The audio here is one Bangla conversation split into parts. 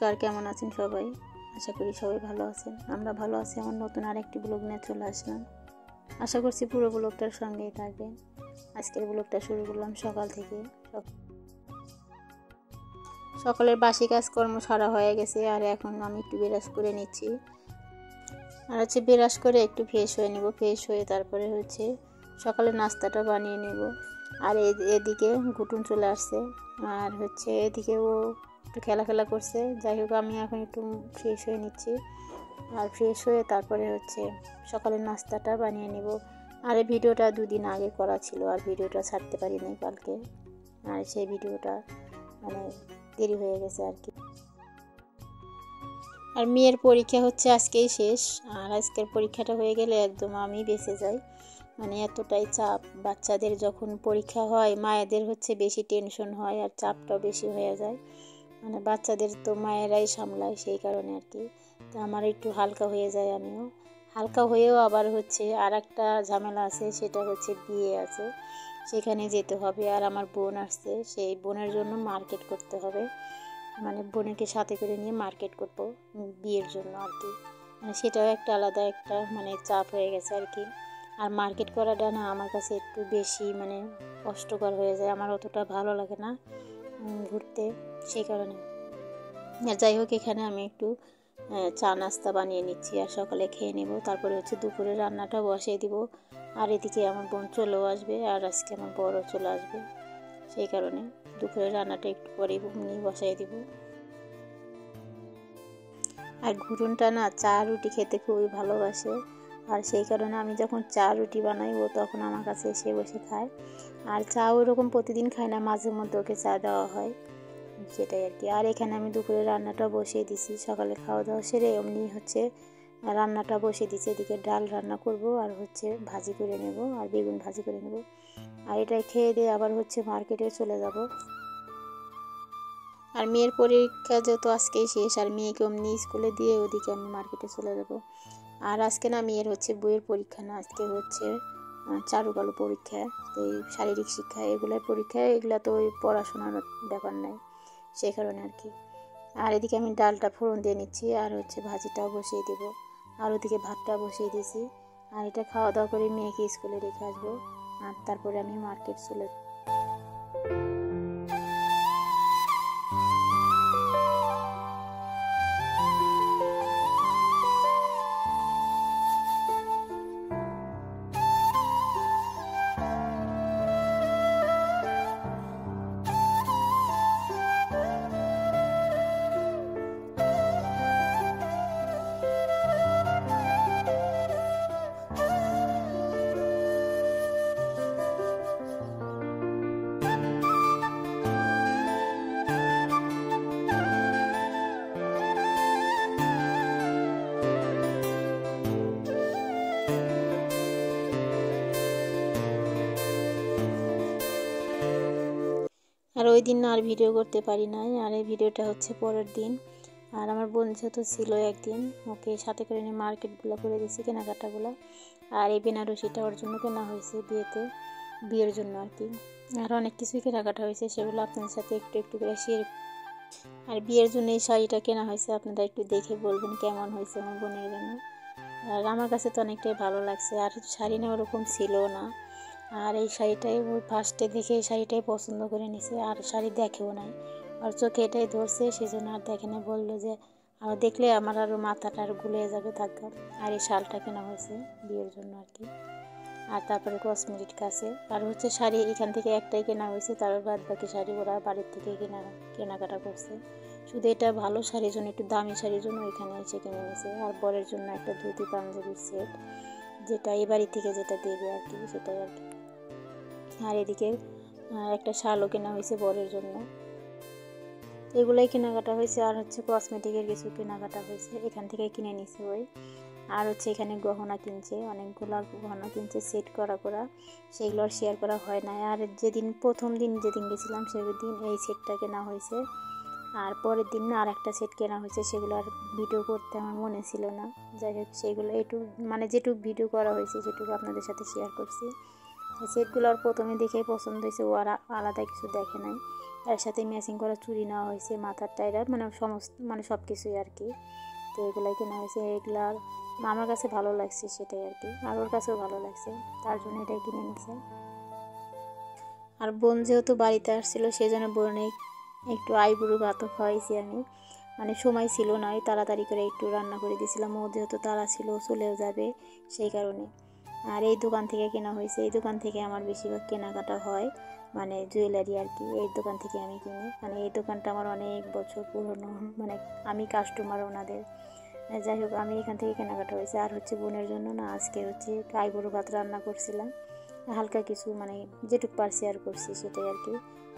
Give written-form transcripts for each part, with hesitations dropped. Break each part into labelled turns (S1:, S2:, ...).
S1: নমস্কার, কেমন আছেন সবাই? আশা করি সবাই ভালো আছেন। আমরা ভালো আছি। আমার নতুন আরেকটি ব্লগ নিয়ে চলে আসলাম। আশা করছি পুরো ব্লগটার সঙ্গেই থাকবেন। আজকের ব্লগটা শুরু করলাম সকাল থেকে। সকালের বাসি কাজকর্ম সারা হয়ে গেছে, আর এখন আমি একটু ব্রাশ করে নিচ্ছি। আর ব্রাশ করে একটু ফ্রেশ হয়ে নিব। ফ্রেশ হয়ে তারপরে সকালের নাস্তাটা বানিয়ে নেব। আর এদিকে ঘুটুন চলে আসছে, আর এদিকে ও একটু খেলা করছে। যাই হোক, আমি এখন একটু ফ্রেশ হয়ে নিচ্ছি। আর ফ্রেশ হয়ে তারপরে সকালের নাস্তাটা বানিয়ে নেব। আর এই ভিডিওটা 2 দিন আগে করা ছিল, আর ভিডিওটা ছাড়তে পারিনি কালকে। আর সেই ভিডিওটা দেরি হয়ে গেছে আর কি। আর মেয়ের পরীক্ষা আজকেই শেষ। আর আজকের পরীক্ষাটা হয়ে গেলে একদম আমি বেঁচে যাই। এতটাই চাপ। বাচ্চাদের যখন পরীক্ষা হয় মায়েদের বেশি টেনশন হয়, আর চাপটাও বেশি হয়ে যায়। বাচ্চাদের তো মায়েরাই সামলায়, সেই কারণে আর কি। তো আমার একটু হালকা হয়ে যায়, আমিও হালকা হয়েও আবার আর একটা ঝামেলা আছে, সেটা বিয়ে আছে, সেখানে যেতে হবে। আর আমার বোন আসছে, সেই বোনের জন্য মার্কেট করতে হবে। বোনকে সাথে করে নিয়ে মার্কেট করব বিয়ের জন্য আর কি। সেটাও একটা আলাদা একটা চাপ হয়ে গেছে আর কি। আর মার্কেট করাটা না আমার কাছে একটু বেশি কষ্টকর হয়ে যায়। আমার অতটা ভালো লাগে না ঘুরতে, সেই কারণে। যাই হোক, এখানে আমি একটু চা নাস্তা বানিয়ে নিচ্ছি, আর সকালে খেয়ে নেব। তারপরে দুপুরে রান্নাটা বসিয়ে দিব। আর এদিকে আমার বোন চলেও আসবে, আর আজকে আমার বড় চলে আসবে, সেই কারণে দুপুরে রান্নাটা একটু পরেই বসাই দিব। আর ঘুটুনটা না চা রুটি খেতে খুবই ভালোবাসে, আর সেই কারণে আমি যখন চা রুটি বানাই ও তখন আমার কাছে এসে বসে খায়। আর চা ওরকম প্রতিদিন খায় না, মাঝে মধ্যে ওকে চা দেওয়া হয়, সেটাই আর কি। আর এখানে আমি দুপুরে রান্নাটা বসিয়ে দিছি। সকালে খাওয়া দাওয়া সেরে এমনি রান্নাটা বসিয়ে দিচ্ছি। এদিকে ডাল রান্না করব, আর ভাজি করে নেব, আর বেগুন ভাজি করে নেব। আর এটা খেয়ে দিয়ে আবার মার্কেটে চলে যাব। আর মেয়ের পরীক্ষা যেহেতু আজকেই শেষ, আর মেয়েকে অমনি স্কুলে দিয়ে ওদিকে আমি মার্কেটে চলে যাব। আর আজকে না মেয়ের বইয়ের পরীক্ষা না, আজকে চারুকলা পরীক্ষা, এই শারীরিক শিক্ষা এগুলোর পরীক্ষা। এগুলো তো ওই পড়াশোনার ব্যাপার নাই, সেই কারণে আর কি। আর এদিকে আমি ডালটা ফোড়ন দিয়ে নিচ্ছি, আর ভাজিটাও বসিয়ে দেব, আর ওদিকে ভাতটা বসিয়ে দিয়েছি। আর এটা খাওয়া দাওয়া করে মেয়েকে স্কুলে রেখে আসবো, আর তারপরে আমি মার্কেট চলে। আর ওই দিন না আর ভিডিও করতে পারি নাই। আর এই ভিডিওটা পরের দিন। আর আমার বোন যেহেতু ছিল একদিন, ওকে সাথে করে নিয়ে মার্কেটগুলো করে দিয়েছি, কেনাকাটাগুলো। আর এই বেনারসিটা ওর জন্য কেনা হয়েছে বিয়ের জন্য আর কি। আর অনেক কিছুই কেনাকাটা হয়েছে, সেগুলো আপনাদের সাথে একটু একটু করে শেয়ার। আর বিয়ের জন্য এই শাড়িটা কেনা হয়েছে, আপনারা একটু দেখে বলবেন কেমন হয়েছে আমার বোনের জন্য। আর আমার কাছে তো অনেকটাই ভালো লাগছে। আর শাড়ি না ওরকম ছিল না, আর এই শাড়িটাই ওই ফার্স্টে দেখে এই শাড়িটাই পছন্দ করে নিছে। আর শাড়ি দেখেও নাই, আর চোখে এটাই ধরছে, সেজন্য আর দেখে না। বললো যে আর দেখলে আমার আরও মাথাটা আর গুলে যাবে থাকা। আর এই শালটা কেনা হয়েছে বিয়ের জন্য আর কি। আর তারপরে কসমেটিক আছে, আর শাড়ি এখান থেকে একটাই কেনা হয়েছে, তার বাদ বাকি শাড়ি ওরা বাড়ির থেকে কেনাকাটা করছে। শুধু এটা ভালো শাড়ির জন্য, একটু দামি শাড়ির জন্য এখানে এসে কিনে নিয়েছে। আর বরের জন্য একটা ধুতি পাঞ্জাবির সেট, যেটা এই বাড়ি থেকে যেটা দেবে আর কি, সেটাই আর কি। আর এদিকে একটা শালও কেনা হয়েছে বরের জন্য। এগুলোই কেনাকাটা হয়েছে। আর কসমেটিকের কিছু কেনাকাটা হয়েছে, এখান থেকে কিনে নিছে ওই। আর এখানে গহনা কিনছে, অনেকগুলো গহনা কিনছে সেট করা, সেগুলো আর শেয়ার করা হয় না। আর প্রথম দিন যেদিন গেছিলাম সেদিন এই সেটটা কেনা হয়েছে। আর পরের দিন আর একটা সেট কেনা হয়েছে, সেগুলো আর ভিডিও করতে আমার মনে ছিল না। যাই হোক, সেগুলো যেটুকু ভিডিও করা হয়েছে সেটুকু আপনাদের সাথে শেয়ার করছি। সেটগুলোর প্রথমে দেখে পছন্দ হয়েছে, ও আর আলাদা কিছু দেখে নাই। এর সাথে ম্যাচিং করা চুড়ি নেওয়া হয়েছে, মাথার টাইরার মানে সমস্ত মানে সব কিছুই আর কি। তো এগুলাই কেনা হয়েছে। এগুলার আমার কাছে ভালো লাগছে সেটাই আর কি, আর ওর কাছেও ভালো লাগছে, তার জন্য এটাই কিনে নিছে। আর বোন যেহেতু বাড়িতে আসছিলো সেই জন্য বোনে একটু আইবুড়ো ভাতও খাওয়াইছি আমি, মানে সময় ছিল না, ওই তাড়াতাড়ি করে একটু রান্না করে দিয়েছিলাম। ও যেহেতু তাড়া ছিল চলেও যাবে সেই কারণে। আর এই দোকান থেকে কেনা হয়েছে, এই দোকান থেকে আমার বেশিরভাগ কেনাকাটা হয়, মানে জুয়েলারি আর কি। এই দোকান থেকে আমি কিনি, মানে এই দোকানটা আমার অনেক বছর পুরনো, মানে আমি কাস্টমার ওনাদের। যাই হোক, আমি এখান থেকে কেনাকাটা হয়েছে। আর হচ্ছে বোনের জন্য না আজকে হচ্ছে আইবুড়ো ভাত রান্না করছিলাম, হালকা কিছু মানে যেটুকু পারছি আর করছি সেটাই আর কি।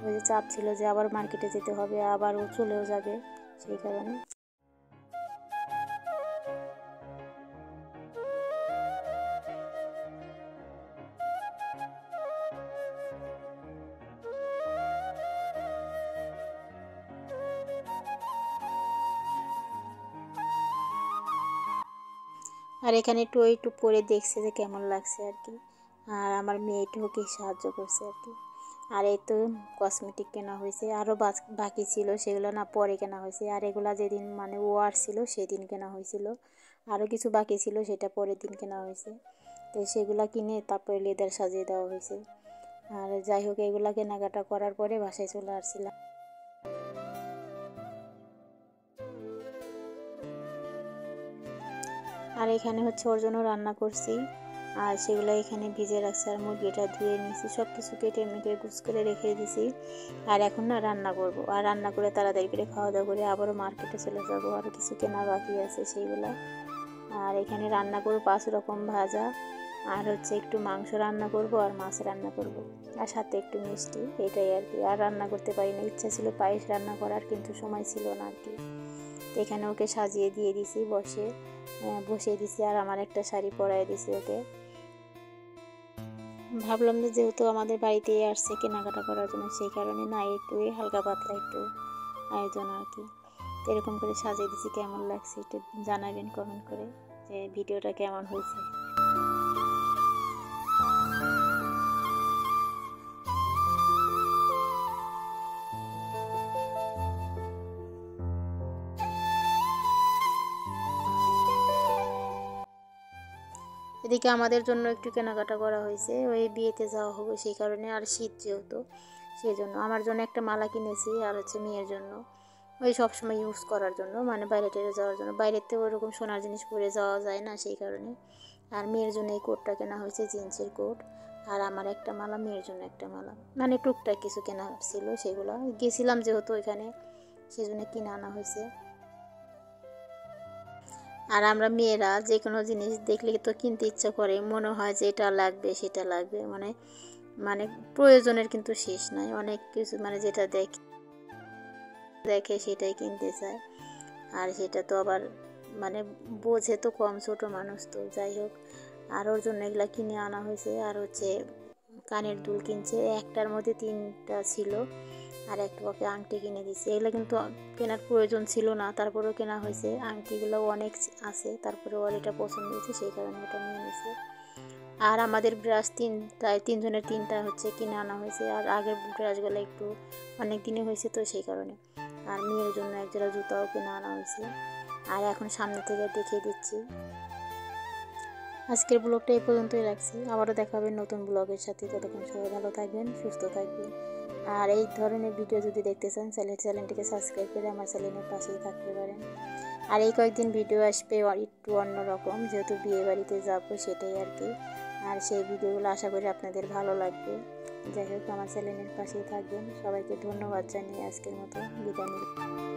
S1: ওই যে চাপ ছিল যে আবার মার্কেটে যেতে হবে, আবার ও চলেও যাবে সেই কারণে। আর এখানে একটু একটু পরে দেখছে যে কেমন লাগছে আর কি। আর আমার মেয়েটাকে সাহায্য করছে আর কি। আর এই তো কসমেটিক কেনা হয়েছে, আরও বাকি ছিল সেগুলো না পরে কেনা হয়েছে। আর এগুলা যেদিন মানে ও আসছিল সেদিন কেনা হয়েছিল, আরও কিছু বাকি ছিল সেটা পরের দিন কেনা হয়েছে। তো সেগুলা কিনে তারপরে লেদার সাজিয়ে দেওয়া হয়েছে। আর যাই হোক, এগুলা কেনাকাটা করার পরে বাসায় চলে আসছিলাম। আর এখানে হচ্ছে ওর জন্য রান্না করছি, আর সেগুলো এখানে ভিজে রাখছি। আর মুরগিটা ধুয়ে নিয়েছি, সব কিছু কেটে মেটে গুছ করে রেখে দিয়েছি। আর এখন না রান্না করব, আর রান্না করে তাড়াতাড়ি করে খাওয়া দাওয়া করে আবারও মার্কেটে চলে যাবো, আর কিছু কেনা বাকি আছে সেইগুলো। আর এখানে রান্না করবো 5 রকম ভাজা, আর হচ্ছে একটু মাংস রান্না করব, আর মাছ রান্না করব, আর সাথে একটু মিষ্টি, এটাই আর কি। আর রান্না করতে পারি না, ইচ্ছা ছিল পায়েস রান্না করার, কিন্তু সময় ছিল না আর কি। এখানে ওকে সাজিয়ে দিয়ে দিছি, বসিয়ে দিছি, আর আমার একটা শাড়ি পরাই দিছি ওকে। ভাবলাম যে যেহেতু আমাদের বাড়িতে আসছে কেনাকাটা করার জন্য, সেই কারণে না একটু হালকা পাতলা একটু আয়োজন আর কি। তো এরকম করে সাজিয়ে দিছি। কেমন লাগছে একটু জানাবেন কমেন্ট করে যে ভিডিওটা কেমন হয়েছে। এদিকে আমাদের জন্য একটু কেনাকাটা করা হয়েছে, ওই বিয়েতে যাওয়া হবে সেই কারণে। আর শীত যেহেতু সেই জন্য আমার জন্য একটা মালা কিনেছি, আর হচ্ছে মেয়ের জন্য ওই সবসময় ইউজ করার জন্য, মানে বাইরে টেরে যাওয়ার জন্য। বাইরেতে ওইরকম সোনার জিনিস পরে যাওয়া যায় না সেই কারণে। আর মেয়ের জন্য এই কোটটা কেনা হয়েছে, জিন্সের কোট। আর আমার একটা মালা, মেয়ের জন্য একটা মালা, মানে টুকটাক কিছু কেনা ছিল সেগুলো। গেছিলাম যেহেতু ওইখানে, সেই জন্য কিনে আনা হয়েছে। আর আমরা মেয়েরা যে কোনো জিনিস দেখলে তো কিনতে ইচ্ছা করে, মনে হয় যে এটা লাগবে সেটা লাগবে, মানে মানে প্রয়োজনের কিন্তু শেষ নাই, অনেক কিছু মানে যেটা দেখে সেটাই কিনতে চায়। আর সেটা তো আবার মানে বোঝে তো কম, ছোট মানুষ তো। যাই হোক, আর ওর জন্য এগুলা কিনে আনা হয়েছে। আর হচ্ছে কানের দুল কিনছে, একটার মধ্যে 3টা ছিল, আর একটা ওকে আংটি কিনে দিচ্ছে। এগুলো কিন্তু কেনার প্রয়োজন ছিল না, তারপরেও কেনা হয়েছে। আংটিগুলো অনেক আছে, তারপরে ওর এটা পছন্দ হয়েছে সেই কারণে এটা নিয়ে নিয়েছে। আর আমাদের ব্রাশ প্রায় 3 জনের 3টা হচ্ছে কিনে আনা হয়েছে। আর আগের ব্রাশগুলো একটু অনেক দিনে হয়েছে তো সেই কারণে। আর মেয়ের জন্য একজোড়া জুতাও কিনে আনা হয়েছে। আর এখন সামনে থেকে দেখিয়ে দিচ্ছি। আজকের ব্লগটা এই পর্যন্তই রাখছি, আবারও দেখা হবে নতুন ব্লগের সাথে। ততক্ষণ সবাই ভালো থাকবেন, সুস্থ থাকবেন। আর এই ধরনের ভিডিও যদি দেখতে চান চ্যানেলটিকে সাবস্ক্রাইব করে আমার চ্যানেলের পাশেই থাকতে পারেন। আর এই কয়েকদিন ভিডিও আসবে একটু অন্যরকম, যেহেতু বিয়ে বাড়িতে যাবো সেটাই আর কি। আর সেই ভিডিওগুলো আশা করি আপনাদের ভালো লাগবে। যাই হোক, আমার চ্যানেলের পাশেই থাকবেন। সবাইকে ধন্যবাদ জানিয়ে আজকের মতো বিদায় নিচ্ছি।